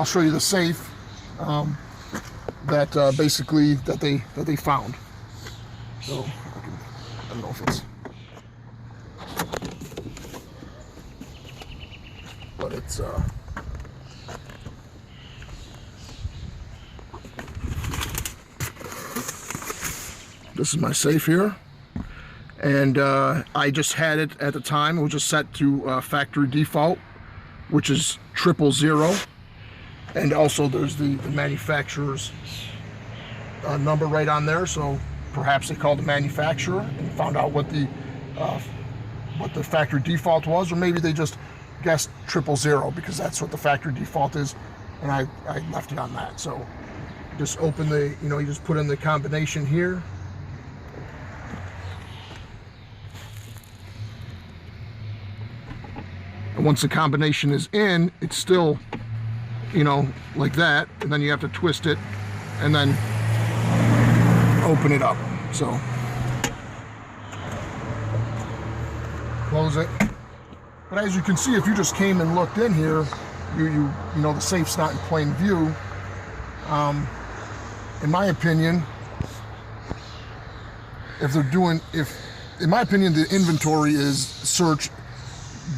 I'll show you the safe that basically that they found. So I don't know if it's, but it's this is my safe here, and I just had it at the time. It was just set to factory default, which is 000, and also there's the manufacturer's number right on there. So perhaps they called the manufacturer and found out what the factory default was, or maybe they just guessed 000 because that's what the factory default is, and I left it on that. So just open the, you just put in the combination here. And once the combination is in, it's still, like that, and then you have to twist it and then open it up. So close it. But as you can see, if you just came and looked in here, you know the safe's not in plain view. In my opinion, in my opinion, the inventory search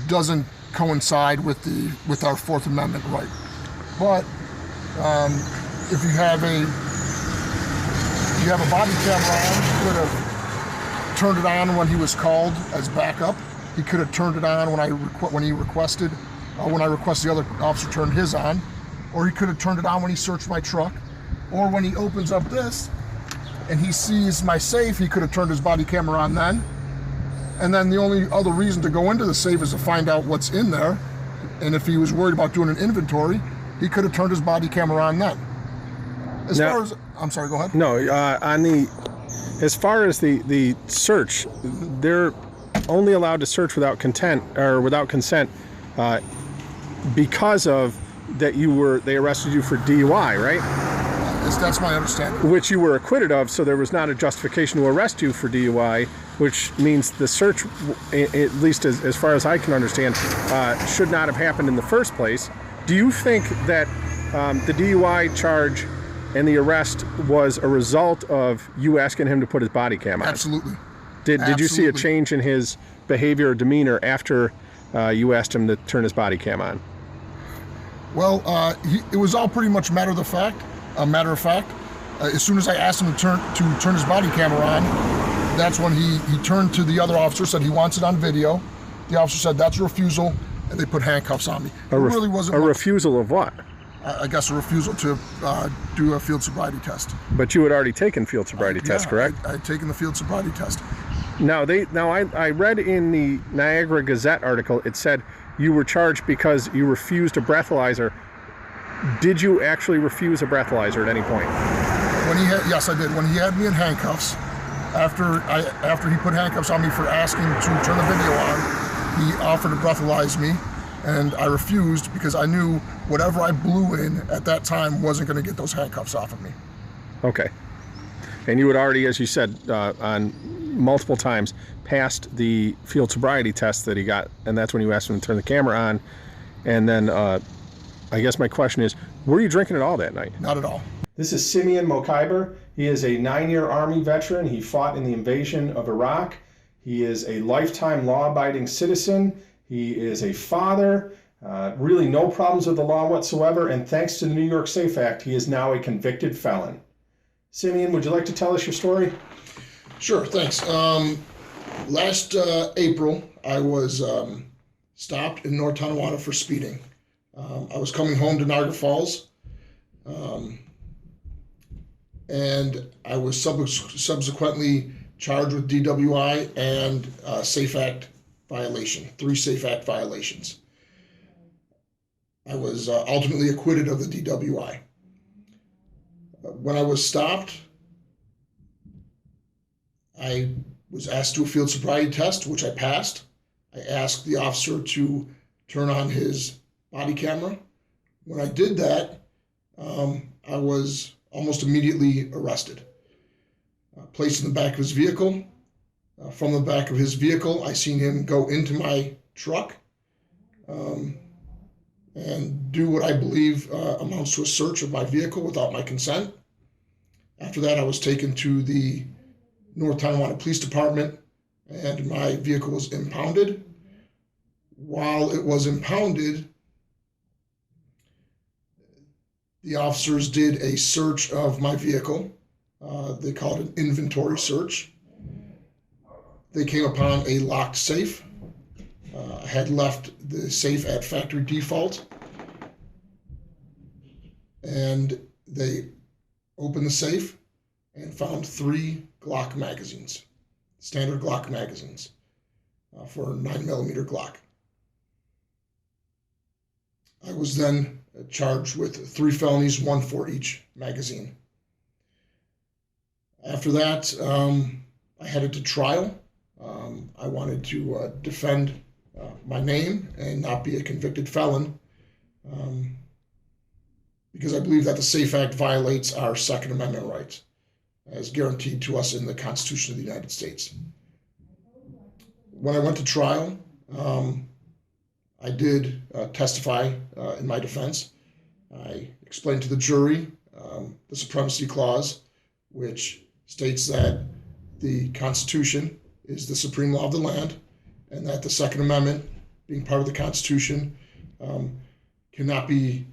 doesn't coincide with our Fourth Amendment right. But if you have a body camera on, you could have turned it on when he was called as backup. He could have turned it on when I requested the other officer turned his on, or he could have turned it on when he searched my truck, or when he opens up this and he sees my safe, he could have turned his body camera on then. And then the only other reason to go into the safe is to find out what's in there. And if he was worried about doing an inventory, he could have turned his body camera on then. I'm sorry, go ahead. No, as far as the search, they're only allowed to search without consent because of that they arrested you for DUI, right? That's my understanding. Which you were acquitted of, so there was not a justification to arrest you for DUI, which means the search, at least as far as I can understand, should not have happened in the first place. Do you think that the DUI charge and the arrest was a result of you asking him to put his body cam on? Absolutely. Did you see a change in his behavior or demeanor after you asked him to turn his body cam on? Well, it was all pretty much matter of fact. As soon as I asked him to turn his body camera on, that's when he turned to the other officer, said he wants it on video. The officer said that's a refusal, and they put handcuffs on me. Refusal of what? I guess a refusal to do a field sobriety test. But you had already taken field sobriety test, correct? I had taken the field sobriety test. Now I read in the Niagara Gazette article, it said you were charged because you refused a breathalyzer. Did you actually refuse a breathalyzer at any point? Yes, I did. When he had me in handcuffs, after he put handcuffs on me for asking to turn the video on, he offered to breathalyze me, and I refused because I knew whatever I blew in at that time wasn't going to get those handcuffs off of me. Okay. And you had already, as you said, on multiple times, passed the field sobriety test that he got, and that's when you asked him to turn the camera on. And then I guess my question is, were you drinking at all that night? Not at all. This is Simeon Mokhiber. He is a 9-year Army veteran. He fought in the invasion of Iraq. He is a lifetime law-abiding citizen. He is a father. Really no problems with the law whatsoever. And thanks to the New York SAFE Act, he is now a convicted felon. Simeon, would you like to tell us your story? Sure, thanks. Last April, I was stopped in North Tonawanda for speeding. I was coming home to Niagara Falls, and I was subsequently charged with DWI and SAFE Act violation, 3 SAFE Act violations. I was ultimately acquitted of the DWI. When I was stopped, I was asked to do a field sobriety test, which I passed. I asked the officer to turn on his body camera. When I did that, I was almost immediately arrested. Placed in the back of his vehicle. From the back of his vehicle, I seen him go into my truck. and do what I believe amounts to a search of my vehicle without my consent. After that, I was taken to the North Tonawanda Police Department, and my vehicle was impounded. While it was impounded, the officers did a search of my vehicle. They called it an inventory search. They came upon a locked safe. I had left the safe at factory default, and they opened the safe and found 3 Glock magazines, standard Glock magazines, for a 9mm Glock. I was then charged with 3 felonies, 1 for each magazine. After that, I headed to trial. I wanted to defend my name and not be a convicted felon, because I believe that the SAFE Act violates our Second Amendment rights as guaranteed to us in the Constitution of the United States. When I went to trial, I did testify in my defense. I explained to the jury the Supremacy Clause, which states that the Constitution is the supreme law of the land, and that the Second Amendment, being part of the Constitution, cannot be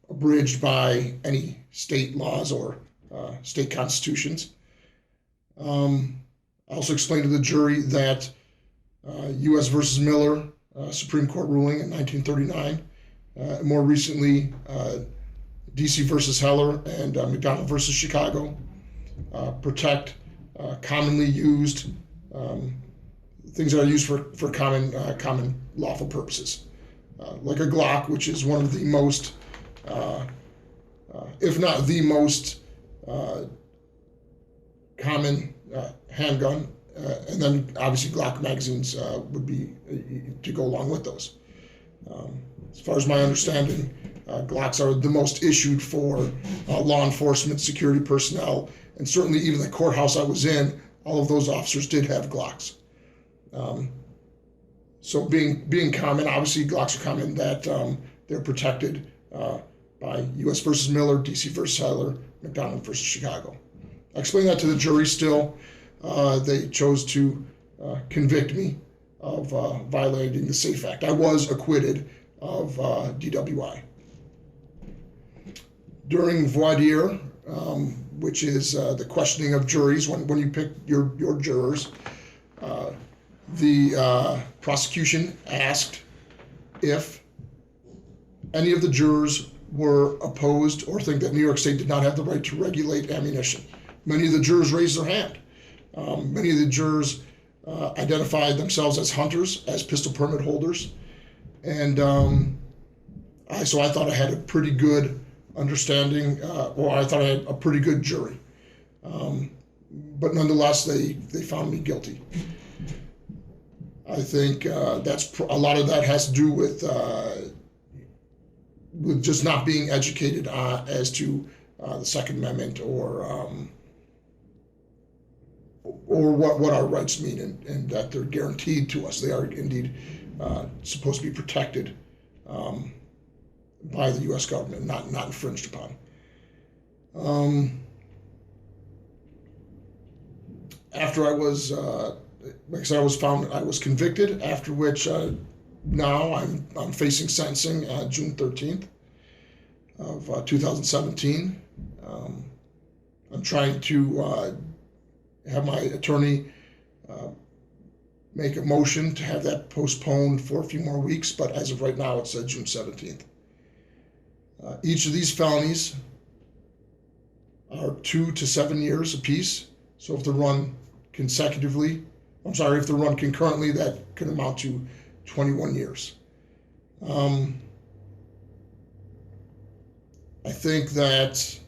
abridged by any state laws or state constitutions. I also explained to the jury that U.S. versus Miller, Supreme Court ruling in 1939, more recently D.C. versus Heller and McDonald versus Chicago, protect commonly used things that are used for common lawful purposes, like a Glock, which is one of the most, if not the most common handgun, and then obviously Glock magazines would be to go along with those. As far as my understanding, Glocks are the most issued for law enforcement, security personnel, and certainly even the courthouse I was in, all of those officers did have Glocks. So being common, obviously Glocks are common, that they're protected by U.S. versus Miller, D.C. versus Heller, McDonald versus Chicago. I explained that to the jury still. They chose to convict me of violating the SAFE Act. I was acquitted of DWI. During voir dire, which is the questioning of juries, when you pick your jurors, the prosecution asked if any of the jurors were opposed or think that New York State did not have the right to regulate ammunition. Many of the jurors raised their hand. Many of the jurors identified themselves as hunters, as pistol permit holders. And so I thought I had a pretty good understanding, or I thought I had a pretty good jury. But nonetheless, they found me guilty. I think that's a lot of that has to do with just not being educated as to the Second Amendment or what our rights mean, and that they're guaranteed to us. They are indeed supposed to be protected by the U.S. government, not infringed upon. After I was, like I said, I was convicted. After which, now I'm facing sentencing June 13th of 2017. I'm trying to have my attorney make a motion to have that postponed for a few more weeks, but as of right now, it's June 17th. Each of these felonies are 2 to 7 years apiece. So if they're run concurrently, that could amount to 21 years. I think that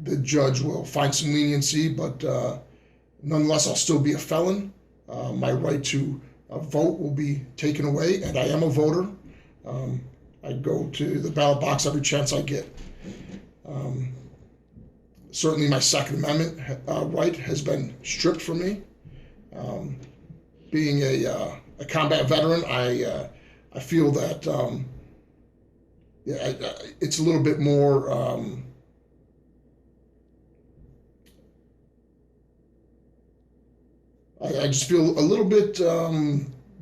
the judge will find some leniency, but nonetheless, I'll still be a felon. My right to vote will be taken away, and I am a voter. I go to the ballot box every chance I get. Certainly my Second Amendment right has been stripped from me. Being a a combat veteran, I feel that it's a little bit more. I just feel a little bit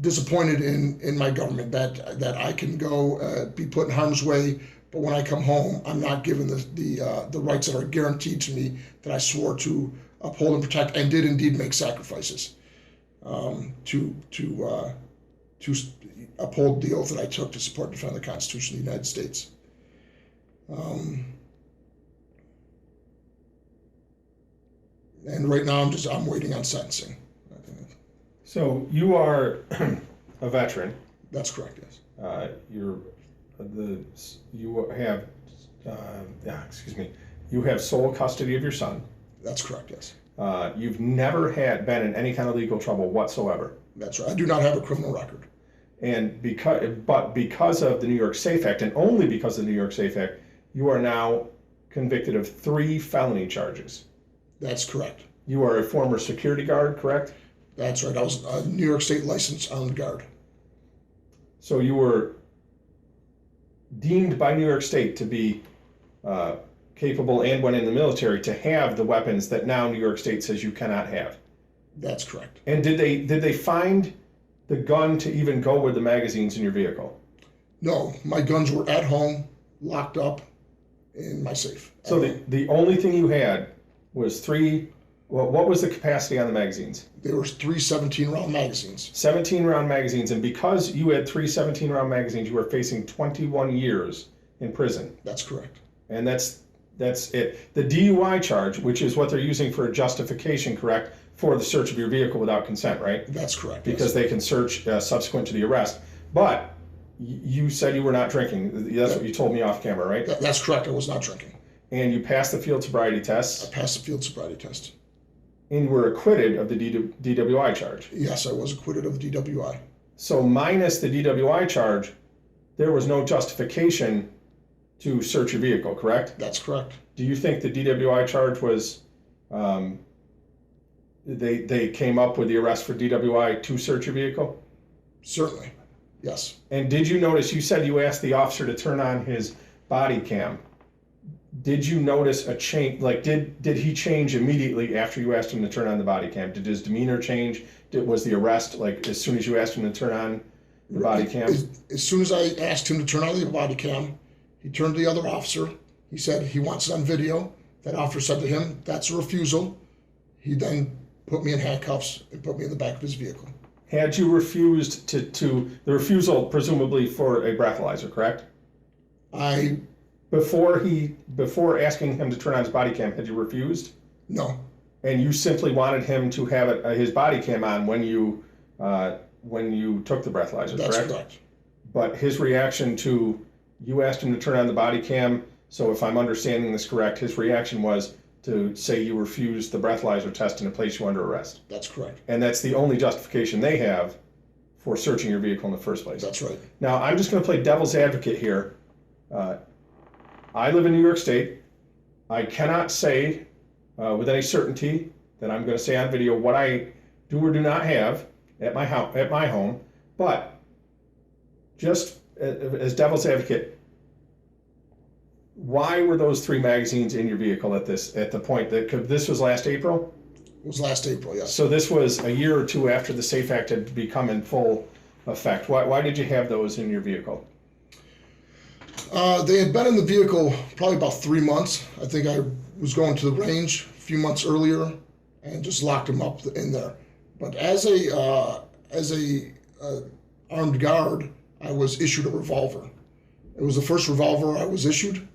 disappointed in my government that I can go be put in harm's way, but when I come home, I'm not given the rights that are guaranteed to me that I swore to uphold and protect, and did indeed make sacrifices to uphold the oath that I took to support and defend the Constitution of the United States. And right now, I'm waiting on sentencing. So you are a veteran. That's correct. Yes. You have you have sole custody of your son. That's correct. Yes. You've never been in any kind of legal trouble whatsoever. That's right. I do not have a criminal record. And because of the New York SAFE Act, and only because of the New York SAFE Act, you are now convicted of 3 felony charges. That's correct. You are a former security guard, correct? That's right. I was a New York State licensed armed guard. So you were deemed by New York State to be capable, and when in the military, to have the weapons that now New York State says you cannot have. That's correct. And did they find the gun to even go with the magazines in your vehicle? No, my guns were at home, locked up in my safe. So the only thing you had was 3. Well, what was the capacity on the magazines? There were 3 17-round magazines. 17-round magazines, and because you had 3 17-round magazines, you were facing 21 years in prison. That's correct. And that's it. The DUI charge, which is what they're using for a justification, correct, for the search of your vehicle without consent, right? That's correct. Because they can search subsequent to the arrest. But you said you were not drinking. That's what you told me off camera, right? That's correct. I was not drinking. And you passed the field sobriety I test. passed the field sobriety test. And you were acquitted of the DWI charge. Yes, I was acquitted of the DWI. So minus the DWI charge, there was no justification to search your vehicle, correct? That's correct. Do you think the DWI charge was, they came up with the arrest for DWI to search your vehicle? Certainly, yes. And did you notice, you said you asked the officer to turn on his body cam. Did you notice a change, like did he change immediately after you asked him to turn on the body cam? Did his demeanor change? Was the arrest, like as soon as you asked him to turn on the body cam? As soon as I asked him to turn on the body cam, he turned to the other officer. He said he wants it on video. That officer said to him, "That's a refusal." He then put me in handcuffs and put me in the back of his vehicle. Had you refused to the refusal presumably for a breathalyzer, correct? Before asking him to turn on his body cam, had you refused? No. And you simply wanted him to have his body cam on when you took the breathalyzer, correct? That's correct. But his reaction to, you asked him to turn on the body cam, so if I'm understanding this correct, his reaction was to say you refused the breathalyzer test and to place you under arrest. That's correct. And that's the only justification they have for searching your vehicle in the first place. That's right. Now, I'm just going to play devil's advocate here. I live in New York State. I cannot say with any certainty that I'm going to say on video what I do or do not have at my home, but just as devil's advocate, why were those 3 magazines in your vehicle at the point that this was last April? It was last April, yes. So this was a year or 2 after the SAFE Act had become in full effect. Why did you have those in your vehicle? They had been in the vehicle probably about 3 months. I think I was going to the range a few months earlier and just locked them up in there. But as a armed guard, I was issued a revolver. It was the first revolver I was issued.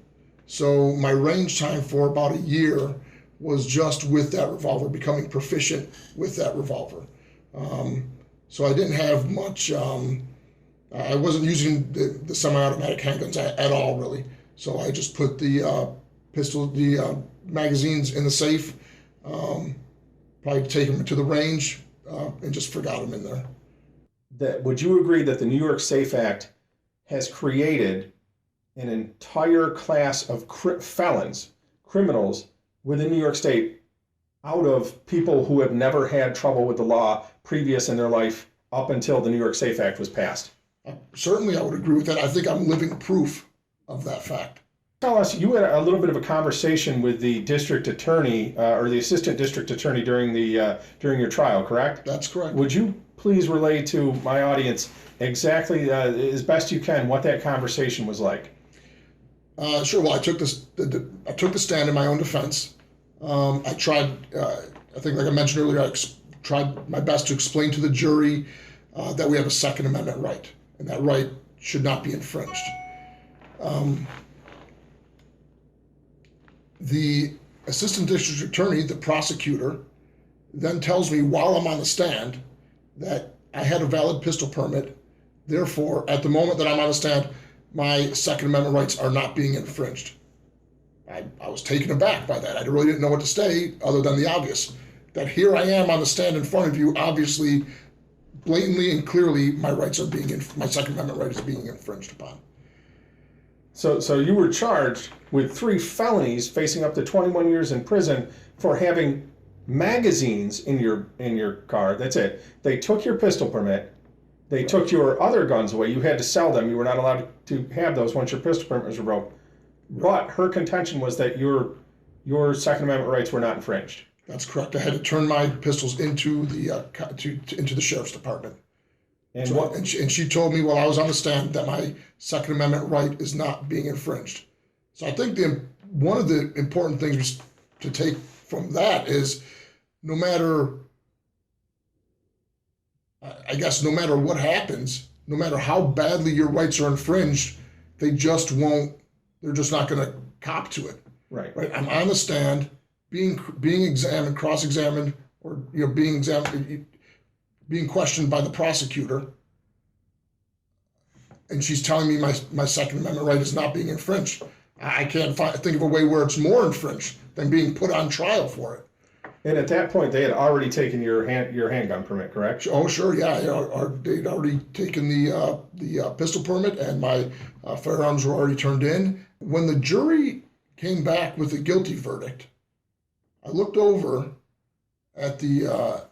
So my range time for about a year was just with that revolver, becoming proficient with that revolver. So I didn't have much. I wasn't using the semi-automatic handguns at all, really. So I just put the magazines in the safe, probably take them to the range, and just forgot them in there. Would you agree that the New York SAFE Act has created an entire class of felons, criminals within New York State, out of people who have never had trouble with the law previous in their life up until the New York SAFE Act was passed. Certainly, I would agree with that. I think I'm living proof of that fact. Tell us, you had a little bit of a conversation with the district attorney or the assistant district attorney during your trial, correct? That's correct. Would you please relay to my audience exactly, as best you can, what that conversation was like? Sure. Well, I took the stand in my own defense. I tried. I think, like I mentioned earlier, I tried my best to explain to the jury that we have a Second Amendment right, and that right should not be infringed. The assistant district attorney, the prosecutor, then tells me while I'm on the stand that I had a valid pistol permit. Therefore, at the moment that I'm on the stand, my Second Amendment rights are not being infringed. I was taken aback by that. I really didn't know what to say other than the obvious. That here I am on the stand in front of you, obviously, blatantly and clearly, my Second Amendment right is being infringed upon. So you were charged with 3 felonies, facing up to 21 years in prison for having magazines in your car. That's it. They took your pistol permit. They took your other guns away. You had to sell them. You were not allowed to have those once your pistol permit was revoked. But her contention was that your Second Amendment rights were not infringed. That's correct. I had to turn my pistols into the sheriff's department. And so, and she told me while I was on the stand that my Second Amendment right is not being infringed. So I think one of the important things to take from that is no matter what happens, no matter how badly your rights are infringed, they're just not going to cop to it. Right. I'm on the stand, being examined, cross-examined, or being questioned by the prosecutor, and she's telling me my Second Amendment right is not being infringed. I can't think of a way where it's more infringed than being put on trial for it. And at that point, they had already taken your handgun permit, correct? Oh, sure, yeah. They'd already taken the pistol permit, and my firearms were already turned in. When the jury came back with a guilty verdict, I looked over at the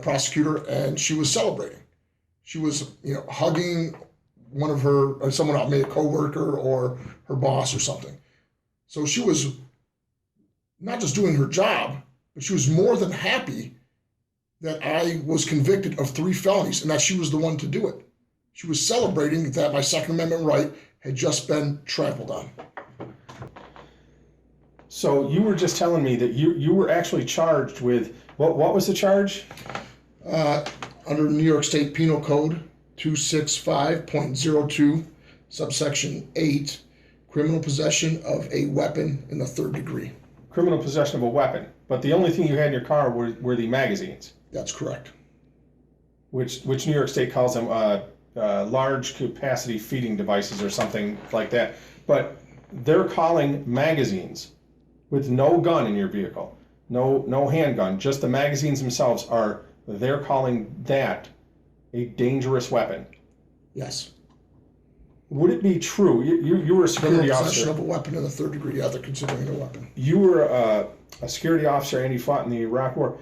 prosecutor, and she was celebrating. She was, hugging someone else, maybe a coworker or her boss or something. So she was not just doing her job, but she was more than happy that I was convicted of 3 felonies and that she was the one to do it. She was celebrating that my Second Amendment right had just been trampled on. So you were just telling me that you were actually charged with, what was the charge? Under New York State Penal Code 265.02, subsection 8, criminal possession of a weapon in the 3rd degree. Criminal possession of a weapon, but the only thing you had in your car were the magazines. That's correct. Which New York State calls them large capacity feeding devices or something like that. But they're calling magazines with no gun in your vehicle, no handgun, just the magazines themselves they're calling that a dangerous weapon. Yes. Would it be true? You were a security officer. Possession of a weapon in the 3rd degree. Yeah, they're considering it a weapon. You were a security officer and you fought in the Iraq War.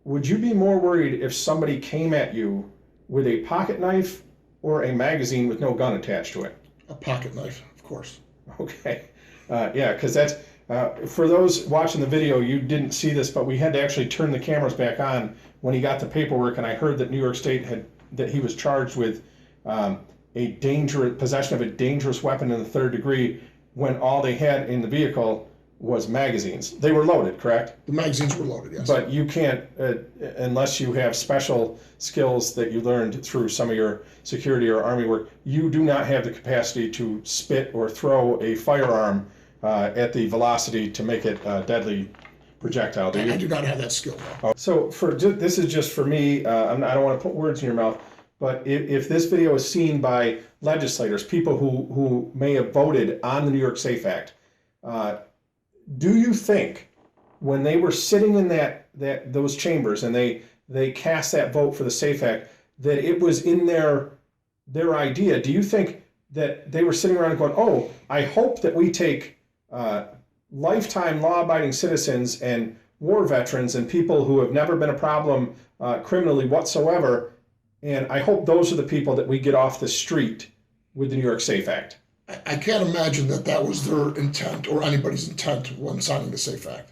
Would you be more worried if somebody came at you with a pocket knife or a magazine with no gun attached to it? A pocket knife, of course. Okay. Yeah, because that's, for those watching the video, you didn't see this, but we had to actually turn the cameras back on when he got the paperwork, and I heard that New York State that he was charged with possession of a dangerous weapon in the 3rd degree when all they had in the vehicle was magazines. They were loaded, correct? The magazines were loaded, yes. But you can't, unless you have special skills that you learned through some of your security or Army work, you do not have the capacity to spit or throw a firearm at the velocity to make it a deadly projectile, do you? I do not have that skill, though. So this is just for me, I don't want to put words in your mouth, but if this video is seen by legislators, people who may have voted on the New York SAFE Act, do you think when they were sitting in those chambers and they cast that vote for the SAFE Act, that it was in their idea? Do you think that they were sitting around and going, oh, I hope that we take lifetime law-abiding citizens and war veterans and people who have never been a problem criminally whatsoever, And I hope those are the people that we get off the street with the New York SAFE Act. I can't imagine that that was their intent or anybody's intent when signing the SAFE Act.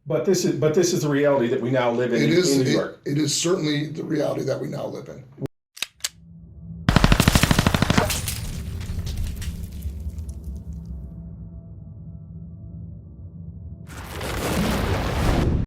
But this is the reality that we now live in New York. It is certainly the reality that we now live in.